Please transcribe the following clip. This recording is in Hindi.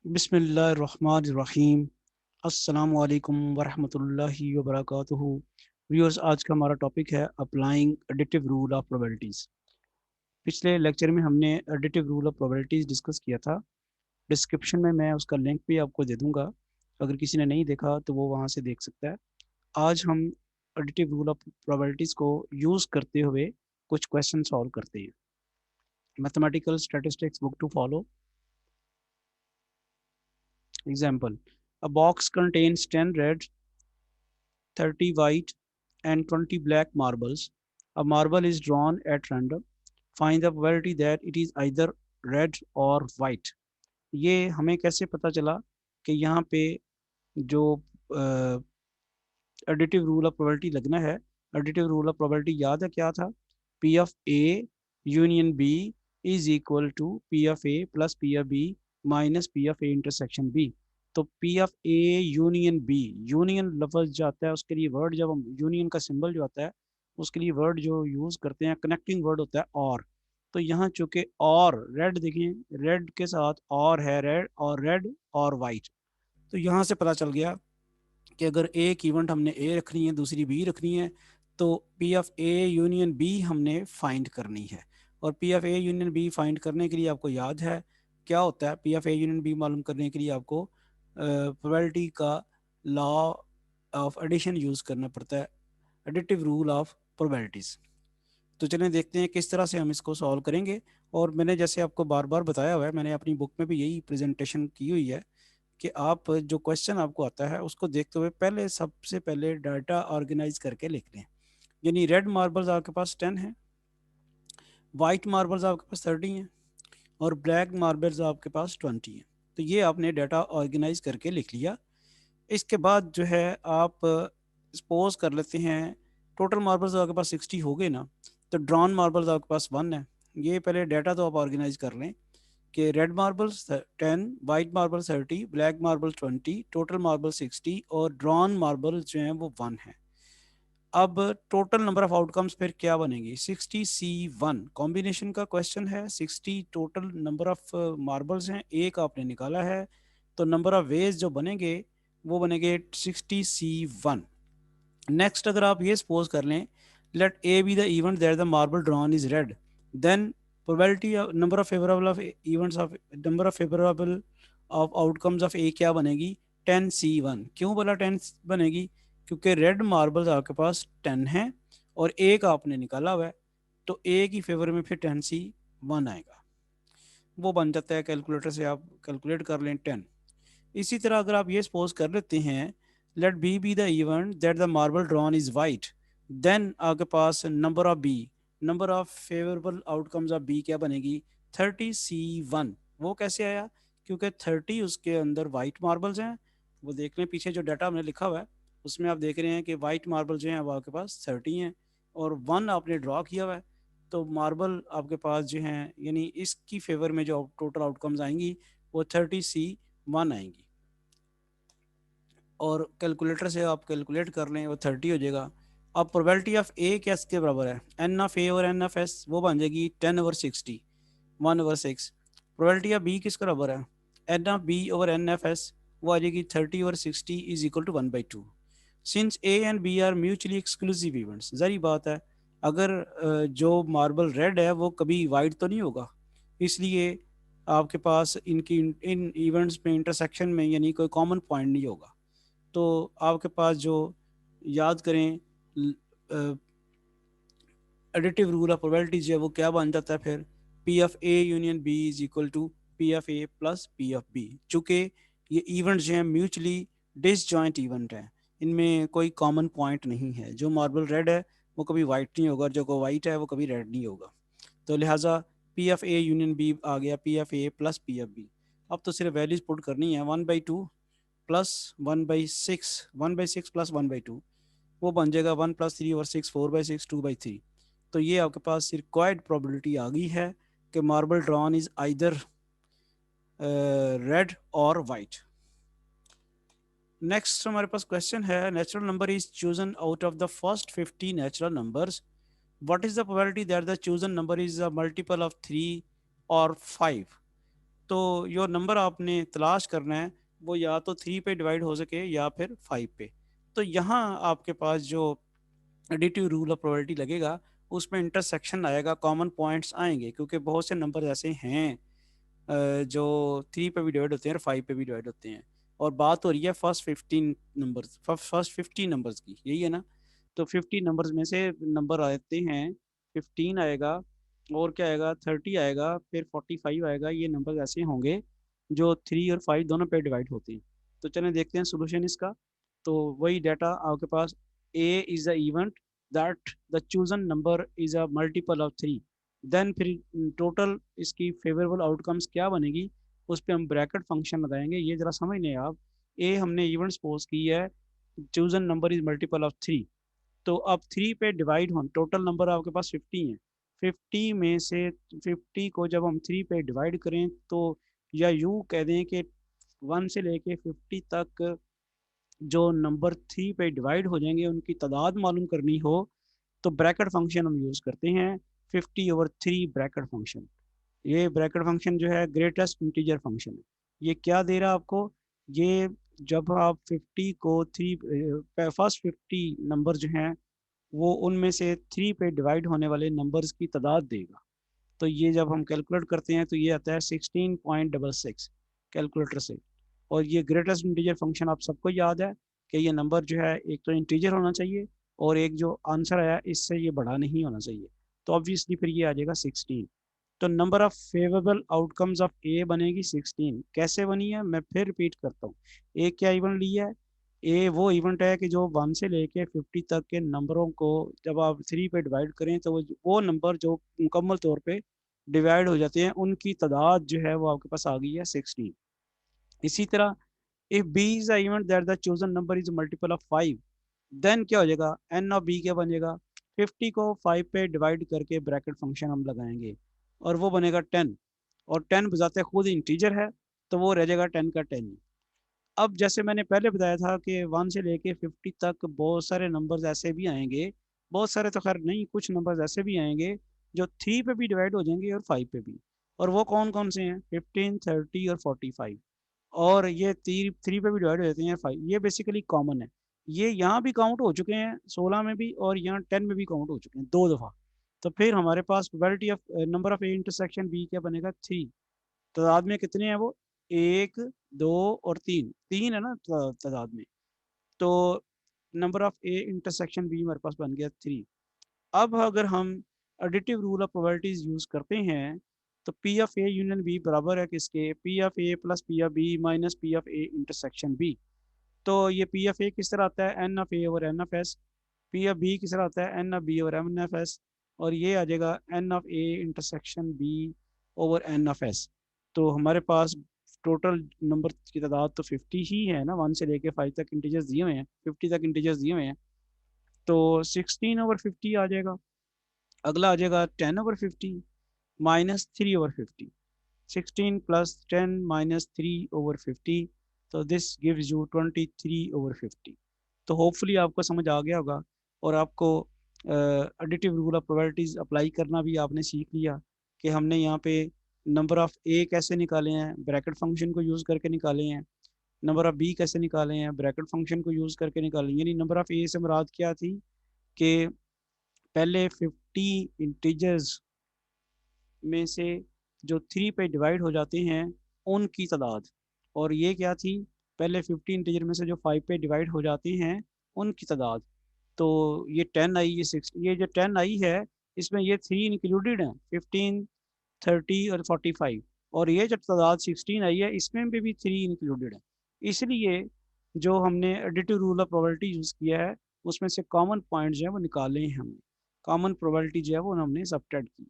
बिस्मिल्लाहिर्रहमानिर्रहीम। अस्सलामु अलैकुम वरहमतुल्लाहि वबरकातुहू। व्यूअर्स, आज का हमारा टॉपिक है applying additive rule of probabilities. पिछले लेक्चर में हमने additive rule of probabilities discuss किया था। डिस्क्रिप्शन में मैं उसका लिंक भी आपको दे दूंगा, अगर किसी ने नहीं देखा तो वो वहाँ से देख सकता है। आज हम एडिटिव रूल ऑफ प्रोबेबिलिटीज़ को यूज़ करते हुए कुछ क्वेश्चन सॉल्व करते हैं। Mathematical statistics book to follow. Example: a box contains 10 red, 30 white and 20 black marbles. A marble is drawn at random. Find the probability that it is either red or white. ये हमें कैसे पता चला कि यहाँ पे जो एडिटिव रूल ऑफ प्रोबेबिलिटी लगना है। एडिटिव रूल ऑफ प्रोबेबिलिटी याद है क्या था? P of A union B is equal to P of A plus P of B minus P of A intersection B. तो P of A union B, union लफ्ज जो आता है उसके लिए वर्ड, जब हम यूनियन का सिंबल जो आता है उसके लिए वर्ड जो यूज करते हैं कनेक्टिंग वर्ड होता है और। तो यहाँ चूंकि और रेड देखें, रेड के साथ और है, रेड और वाइट। तो यहाँ से पता चल गया कि अगर एक इवेंट हमने ए रखनी है दूसरी बी रखनी है तो P of A union B हमने फाइंड करनी है। और P of A union B find करने के लिए आपको याद है क्या होता है? P of A union B मालूम करने के लिए आपको प्रोबेबिलिटी का लॉ ऑफ एडिशन यूज़ करना पड़ता है, एडिटिव रूल ऑफ प्रोबेबिलिटीज़। तो चलें देखते हैं किस तरह से हम इसको सॉल्व करेंगे। और मैंने जैसे आपको बार बार बताया हुआ है, मैंने अपनी बुक में भी यही प्रेजेंटेशन की हुई है कि आप जो क्वेश्चन आपको आता है उसको देखते हुए पहले सबसे पहले डाटा ऑर्गेनाइज करके लिख लें। यानी रेड मार्बल्स आपके पास 10 हैं, वाइट मार्बल्स आपके पास 30 हैं और ब्लैक मार्बल्स आपके पास 20 हैं। तो ये आपने डाटा ऑर्गेनाइज करके लिख लिया। इसके बाद जो है आप सपोज कर लेते हैं टोटल मार्बल्स आपके पास 60 हो गए ना, तो ड्रॉन मार्बल्स आपके पास 1 है। ये पहले डाटा तो आप ऑर्गेनाइज कर लें कि red marbles 10, white marble 30, black marble 20, total marble 60 और ड्रॉन मार्बल जो हैं वो 1 है। अब टोटल नंबर ऑफ आउटकम्स फिर क्या बनेगी? 60C1 कॉम्बिनेशन का क्वेश्चन है। 60 टोटल नंबर ऑफ मार्बल्स हैं, एक आपने निकाला है, तो नंबर ऑफ वेज जो बनेंगे वो बनेंगे 60C1। नेक्स्ट अगर आप ये सपोज कर लें let A be the event that the marble drawn is red, then probability number of favourable of events of number of favourable of outcomes of A क्या बनेगी? 10C1। क्यों बोला 10 बनेगी? क्योंकि रेड मार्बल्स आपके पास 10 हैं और एक आपने निकाला हुआ है, तो ए की फेवर में फिर 10C1 आएगा। वो बन जाता है, कैलकुलेटर से आप कैलकुलेट कर लें 10। इसी तरह अगर आप ये सपोज कर लेते हैं let be the event that the marble drawn is white, then आपके पास number of B, number of favourable outcomes of B क्या बनेगी? 30C1। वो कैसे आया? क्योंकि 30 उसके अंदर वाइट मार्बल्स हैं। वो देख लें पीछे जो डाटा हमने लिखा हुआ है उसमें आप देख रहे हैं कि वाइट मार्बल जो हैं वो आपके पास 30 हैं और 1 आपने ड्रॉ किया हुआ है। तो मार्बल आपके पास जो हैं यानी इसकी फेवर में जो टोटल आउटकम्स आएंगी वो 30C1 आएंगी। और कैलकुलेटर से आप कैलकुलेट कर लें वो 30 हो जाएगा। अब प्रोबेबिलिटी ऑफ ए क्या इसके बराबर है? एन ऑफ ए और एन ऑफ एस, वो बन जाएगी 10/60, 1/6। प्रोबेबिलिटी ऑफ बी किसके बराबर है? N of B over N of S, वो आ जाएगी 30/60 is equal to 1/2। Since A and B are mutually exclusive events, जरी बात है अगर जो मार्बल रेड है वो कभी वाइट तो नहीं होगा, इसलिए आपके पास इनकी इन इवेंट्स में इंटरसेक्शन में यानी कोई कॉमन पॉइंट नहीं होगा। तो आपके पास जो याद करें एडिटिव रूल ऑफ प्रोबेबिलिटी जो है वो क्या बन जाता है फिर? P of A union B is equal to P of A plus P of B. चूँकि ये इवेंट जो है म्यूचुअली डिसजॉइंट इवेंट है, इनमें कोई कॉमन पॉइंट नहीं है। जो मार्बल रेड है वो कभी वाइट नहीं होगा, जो को वाइट है वो कभी रेड नहीं होगा। तो लिहाजा P of A union B आ गया, P of A plus P of B. अब तो सिर्फ वैल्यूज पुट करनी है, 1/2 प्लस 1/6, 1/6 प्लस 1/2, वो बन जाएगा 1+3/6, 4/6, 2/3। तो ये आपके पास रिक्वायर्ड प्रोबेबिलिटी आ गई है कि marble drawn is either red और वाइट। नेक्स्ट हमारे पास क्वेश्चन है natural number is chosen out of the first 50 natural numbers, what is the probability that the chosen number is a multiple of 3 और 5? तो जो नंबर आपने तलाश करना है वो या तो 3 पे डिवाइड हो सके या फिर 5 पे। तो यहाँ आपके पास जो एडिटिव रूल ऑफ प्रोबेबिलिटी लगेगा उसमें इंटरसेक्शन आएगा, कॉमन पॉइंट्स आएंगे, क्योंकि बहुत से नंबर ऐसे हैं जो 3 पे भी डिवाइड होते हैं और 5 पे भी डिवाइड होते हैं। और बात हो रही है फर्स्ट 50 नंबर्स की, यही है ना। तो 50 नंबर्स में से नंबर आते हैं, 15 आएगा, और क्या आएगा, 30 आएगा, फिर 45 आएगा। ये नंबर ऐसे होंगे जो 3 और 5 दोनों पे डिवाइड होते हैं। तो चलें देखते हैं सोल्यूशन इसका। तो वही डाटा आपके पास, A is the event that the chosen number is a multiple of 3, then फिर टोटल इसकी फेवरेबल आउटकम्स क्या बनेगी, उस पर हम ब्रैकेट फंक्शन लगाएंगे। ये जरा समझ लें आप। ए हमने इवेंट सपोज की है, chosen number is multiple of 3। तो अब 3 पे डिवाइड हो, टोटल नंबर आपके पास 50 है। 50 में से 50 को जब हम 3 पे डिवाइड करें तो, या यूँ कह दें कि 1 से लेके 50 तक जो नंबर 3 पे डिवाइड हो जाएंगे उनकी तादाद मालूम करनी हो तो ब्रैकेट फंक्शन हम यूज़ करते हैं, 50/3 ब्रैकेट फंक्शन। ये ब्रैकेट फंक्शन जो है ग्रेटेस्ट इंटीजर फंक्शन है। ये क्या दे रहा है आपको, ये जब आप 50 को 3, फर्स्ट 50 नंबर जो हैं वो उनमें से 3 पे डिवाइड होने वाले नंबर्स की तादाद देगा। तो ये जब हम कैलकुलेट करते हैं तो ये आता है 16.66 कैलकुलेटर से। और ये ग्रेटेस्ट इंटीजर फंक्शन आप सबको याद है कि ये नंबर जो है एक तो इंटीजर होना चाहिए और एक जो आंसर आया इससे ये बड़ा नहीं होना चाहिए। तो ऑब्वियसली फिर ये आ जाएगा 16। तो number of favourable outcomes of A बनेगी 16। कैसे बनी है मैं फिर रिपीट करता हूँ। ए क्या इवेंट लिया है, ए वो इवेंट है कि जो 1 से लेके 50 तक के नंबरों को जब आप 3 पे डिवाइड करें तो वो नंबर जो मुकम्मल तौर पे डिवाइड हो जाते हैं उनकी तादाद जो है वो आपके पास आ गई है 16। इसी तरह if B is a event that the chosen number is multiple of 5, then क्या हो जाएगा, एन ऑफ बी क्या बनेगा, 50 को 5 पे डिवाइड करके ब्रैकेट फंक्शन हम लगाएंगे और वो बनेगा 10। और 10 बजाते खुद इंटीजर है तो वो रह जाएगा 10 का 10। अब जैसे मैंने पहले बताया था कि 1 से लेके 50 तक बहुत सारे नंबर्स ऐसे भी आएंगे, बहुत सारे तो खैर नहीं, कुछ नंबर्स ऐसे भी आएंगे जो 3 पे भी डिवाइड हो जाएंगे और 5 पे भी। और वो कौन कौन से हैं, 15, 30 और 45। और ये 3 पे भी डिवाइड हो जाते हैं 5, ये बेसिकली कॉमन है। ये यहाँ भी काउंट हो चुके हैं 16 में भी और यहाँ 10 में भी काउंट हो चुके हैं 2 दफ़ा। तो फिर हमारे पास probability of number of A intersection B क्या बनेगा, 3। तादाद में कितने हैं वो, 1, 2 और 3, 3 है ना तादाद में। तो number of A intersection B हमारे पास बन गया 3। अब अगर हम additive rule of probabilities use करते हैं तो P of A union B बराबर है किसके, P of A plus P of B minus P of A intersection B. तो ये पी ऑफ ए किस तरह आता है, N of A over N of S. P of B किस तरह आता है, N of B over N of S. और ये आ जाएगा N of A intersection B over N of S. तो हमारे पास टोटल नंबर की तादाद तो 50 ही है ना, 1 से लेके 5 तक इंटीजर्स दिए हुए हैं, 50 तक इंटीजर्स दिए हुए हैं। तो 16/50 आ जाएगा। अगला आ जाएगा 10/50 माइनस 3/50। 16 प्लस 10 माइनस 3/50, तो दिस गिव्स यू 23/50। तो होपफुली आपको समझ आ गया होगा और आपको additive rule of probabilities apply करना भी आपने सीख लिया कि हमने यहाँ पे नंबर ऑफ ए कैसे निकाले हैं, ब्रैकेट फंक्शन को यूज़ करके निकाले हैं। नंबर ऑफ बी कैसे निकाले हैं, ब्रैकेट फंक्शन को यूज़ करके निकाले। यानी नंबर ऑफ ए से मुराद क्या थी कि पहले 50 इंटीजर्स में से जो 3 पे डिवाइड हो जाते हैं उनकी तादाद। और ये क्या थी, पहले 50 इंटीजर में से जो 5 पे डिवाइड हो जाते हैं उनकी तादाद। तो ये 10 आई, ये 6, ये जो 10 आई है इसमें ये 3 इंक्लूडेड हैं, 15, 30 और 45। और ये जब तादाद 16 आई है इसमें भी 3 इंक्लूडेड है। इसलिए जो हमने additive rule of probability use किया है उसमें से कॉमन पॉइंट जो है वो निकाले हैं हमने, कॉमन प्रोबेबिलिटी जो है वो हमने सब्ट्रैक्ट की।